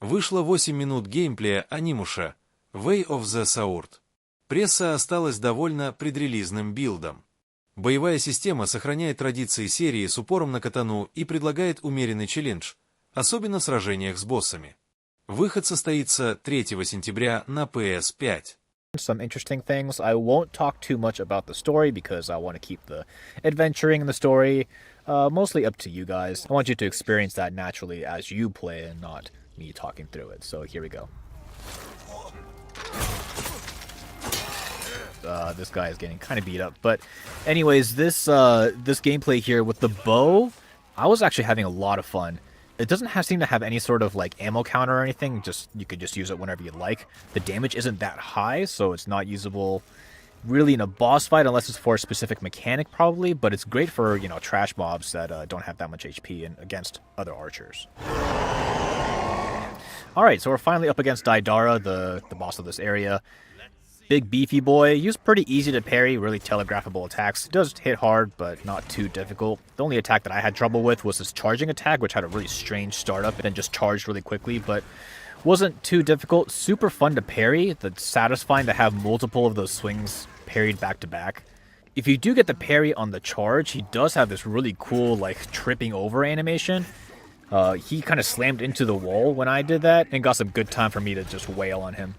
Вышло 8 минут геймплея Onimusha Way of the Sword. Пресса осталась довольна предрелизным билдом. Боевая система сохраняет традиции серии с упором на катану и предлагает умеренный челлендж, особенно в сражениях с боссами. Выход состоится 3 сентября на PS5. Some interesting things. I won't talk too much about the story because I want to keep the adventuring in the story mostly up to you guys. I want you to experience that naturally as you play and not me talking through it. So here we go. This guy is getting kind of beat up. But anyways, this gameplay here with the bow, I was actually having a lot of fun. It doesn't seem to have any sort of like ammo counter or anything. You could just use it whenever you like. The damage isn't that high, so it's not usable really in a boss fight unless it's for a specific mechanic probably. But it's great for, you know, trash mobs that don't have that much HP and against other archers. All right, so we're finally up against Daidara, the boss of this area. Big beefy boy. He was pretty easy to parry, really telegraphable attacks. He does hit hard, but not too difficult. The only attack that I had trouble with was his charging attack, which had a really strange startup and then just charged really quickly, but wasn't too difficult. Super fun to parry. That's satisfying to have multiple of those swings parried back to back. If you do get the parry on the charge, he does have this really cool, like, tripping over animation. He kind of slammed into the wall when I did that and got some good time for me to just wail on him.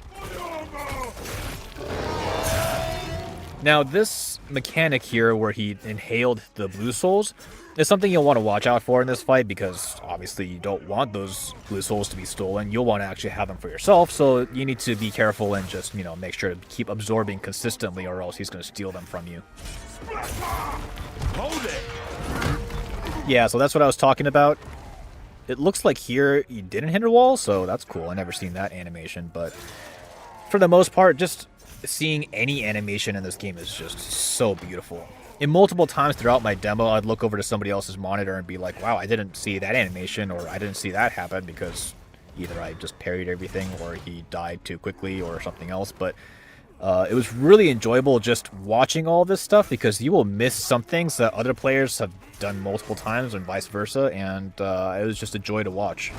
Now, this mechanic here where he inhaled the blue souls is something you'll want to watch out for in this fight because obviously you don't want those blue souls to be stolen. You'll want to actually have them for yourself, so you need to be careful and just, you know, make sure to keep absorbing consistently or else he's going to steal them from you. Hold it. Yeah, so that's what I was talking about. It looks like here you didn't hit a wall, so that's cool. I never seen that animation, but for the most part, just seeing any animation in this game is just so beautiful. And multiple times throughout my demo, I'd look over to somebody else's monitor and be like, wow, I didn't see that animation, or I didn't see that happen, because either I just parried everything, or he died too quickly, or something else. But it was really enjoyable just watching all this stuff, because you will miss some things that other players have done multiple times, and vice versa, and it was just a joy to watch.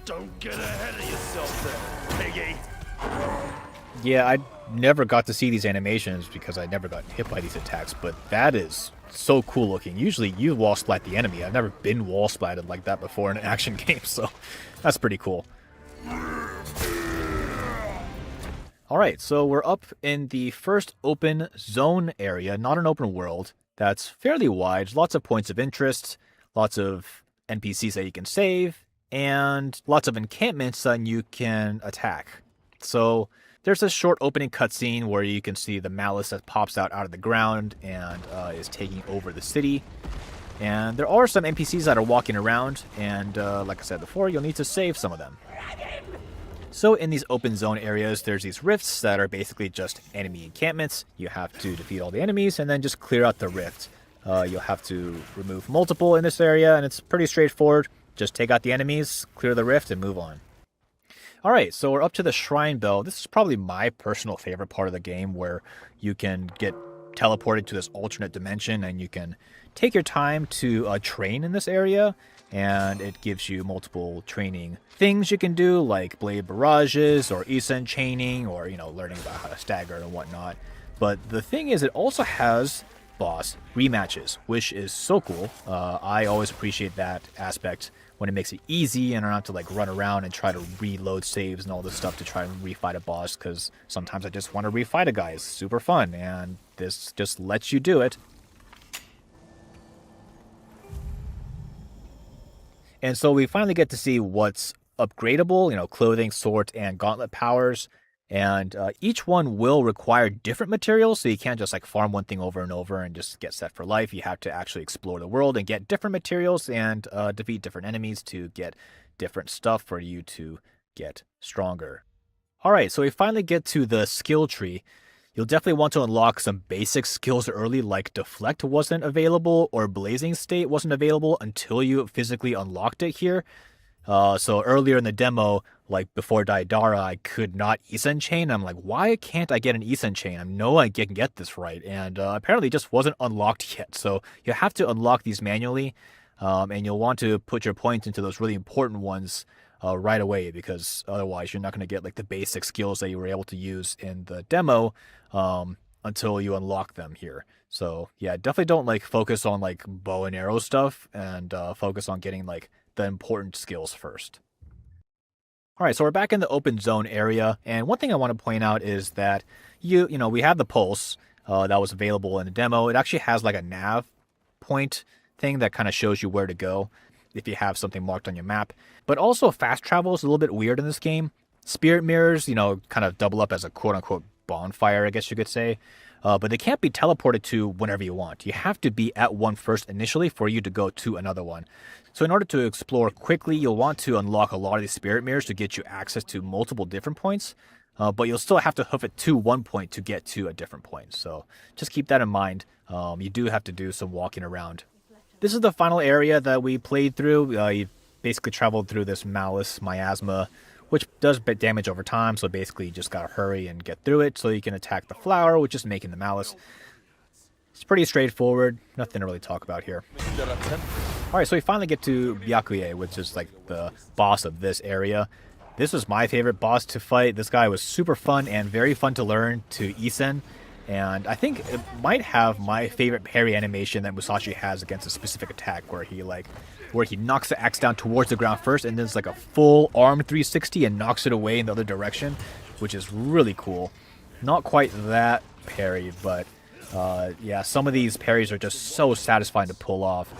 Don't get ahead of yourself there, piggy. Yeah, I never got to see these animations because I never got hit by these attacks, but that is so cool looking. Usually you wall splat the enemy. I've never been wall splatted like that before in an action game, so that's pretty cool. Alright, so we're up in the first open zone area, not an open world. That's fairly wide, lots of points of interest, lots of NPCs that you can save, and lots of encampments that you can attack. So there's a short opening cutscene where you can see the malice that pops out of the ground and is taking over the city. And there are some NPCs that are walking around, and like I said before, you'll need to save some of them. So in these open zone areas, there's these rifts that are basically just enemy encampments. You have to defeat all the enemies and then just clear out the rift. You'll have to remove multiple in this area, and it's pretty straightforward. Just take out the enemies, clear the rift, and move on. Alright, so we're up to the Shrine Bell. This is probably my personal favorite part of the game, where you can get teleported to this alternate dimension and you can take your time to train in this area, and it gives you multiple training things you can do, like blade barrages or Isen chaining, or, you know, learning about how to stagger and whatnot. But the thing is, it also has boss rematches, which is so cool. I always appreciate that aspect when it makes it easy and I don't have to like run around and try to reload saves and all this stuff to try and refight a boss, because sometimes I just want to refight a guy. It's super fun, and this just lets you do it. And so we finally get to see what's upgradable, you know, clothing, sword, and gauntlet powers. And each one will require different materials, so you can't just like farm one thing over and over and just get set for life. You have to actually explore the world and get different materials and defeat different enemies to get different stuff for you to get stronger. Alright, so we finally get to the skill tree. You'll definitely want to unlock some basic skills early, like Deflect wasn't available or Blazing State wasn't available until you physically unlocked it here. So earlier in the demo, like before Daidara, I could not Isen chain. I'm like, why can't I get an Isen chain? I know I can get this right. And apparently it just wasn't unlocked yet. So you have to unlock these manually. And you'll want to put your points into those really important ones right away, because otherwise you're not going to get like the basic skills that you were able to use in the demo until you unlock them here. So yeah, definitely don't like focus on like bow and arrow stuff, and focus on getting like the important skills first. All right, so we're back in the open zone area, and one thing I want to point out is that you know we have the pulse that was available in the demo. It actually has like a nav point thing that kind of shows you where to go if you have something marked on your map. But also fast travel is a little bit weird in this game. Spirit mirrors, you know, kind of double up as a quote-unquote bonfire, I guess you could say. But they can't be teleported to whenever you want. You have to be at one first initially for you to go to another one. So in order to explore quickly, you'll want to unlock a lot of these spirit mirrors to get you access to multiple different points. But you'll still have to hoof it to one point to get to a different point. So just keep that in mind. You do have to do some walking around. This is the final area that we played through. You basically traveled through this malice miasma, which does bit damage over time, so basically you just gotta hurry and get through it so you can attack the flower, which is making the malice. It's pretty straightforward, nothing to really talk about here. Alright, so we finally get to Byakuye, which is like the boss of this area. This was my favorite boss to fight. This guy was super fun and very fun to learn to Isen. And I think it might have my favorite parry animation that Musashi has against a specific attack, where he knocks the axe down towards the ground first, and then it's like a full arm 360 and knocks it away in the other direction, which is really cool. Not quite that parry, but yeah, some of these parries are just so satisfying to pull off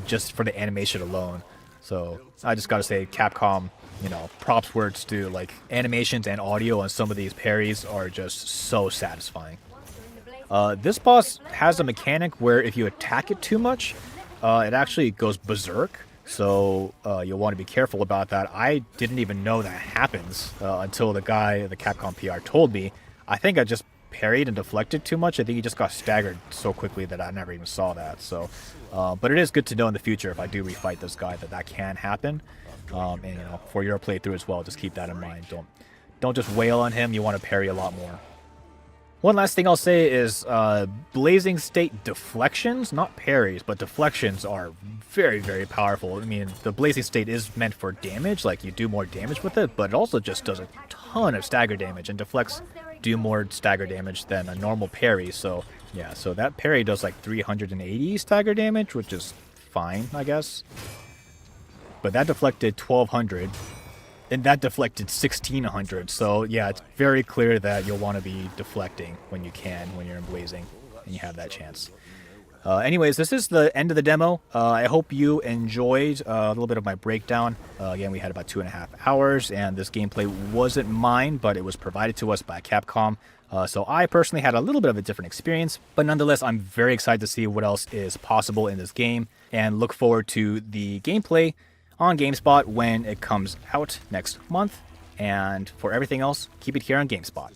just for the animation alone. So I just gotta say, Capcom, you know, props where it's due. Like, animations and audio on some of these parries are just so satisfying. This boss has a mechanic where if you attack it too much, it actually goes berserk. So you'll want to be careful about that. I didn't even know that happens until the guy, the Capcom PR, told me. I think I just parried and deflected too much. I think he just got staggered so quickly that I never even saw that. So, but it is good to know in the future if I do refight this guy that can happen. And you know, for your playthrough as well, just keep that in mind. Don't just wail on him. You want to parry a lot more. One last thing I'll say is Blazing State deflections, not parries, but deflections are very, very powerful. I mean, the Blazing State is meant for damage, like you do more damage with it, but it also just does a ton of stagger damage, and deflects do more stagger damage than a normal parry. So yeah, so that parry does like 380 stagger damage, which is fine, I guess. But that deflected 1200. And that deflected 1600, so yeah, it's very clear that you'll want to be deflecting when you can, when you're in Blazing, and you have that chance. Anyways, this is the end of the demo. I hope you enjoyed a little bit of my breakdown. Again, we had about 2.5 hours, and this gameplay wasn't mine, but it was provided to us by Capcom. So I personally had a little bit of a different experience, but nonetheless, I'm very excited to see what else is possible in this game, and look forward to the gameplay on GameSpot when it comes out next month. And for everything else, keep it here on GameSpot.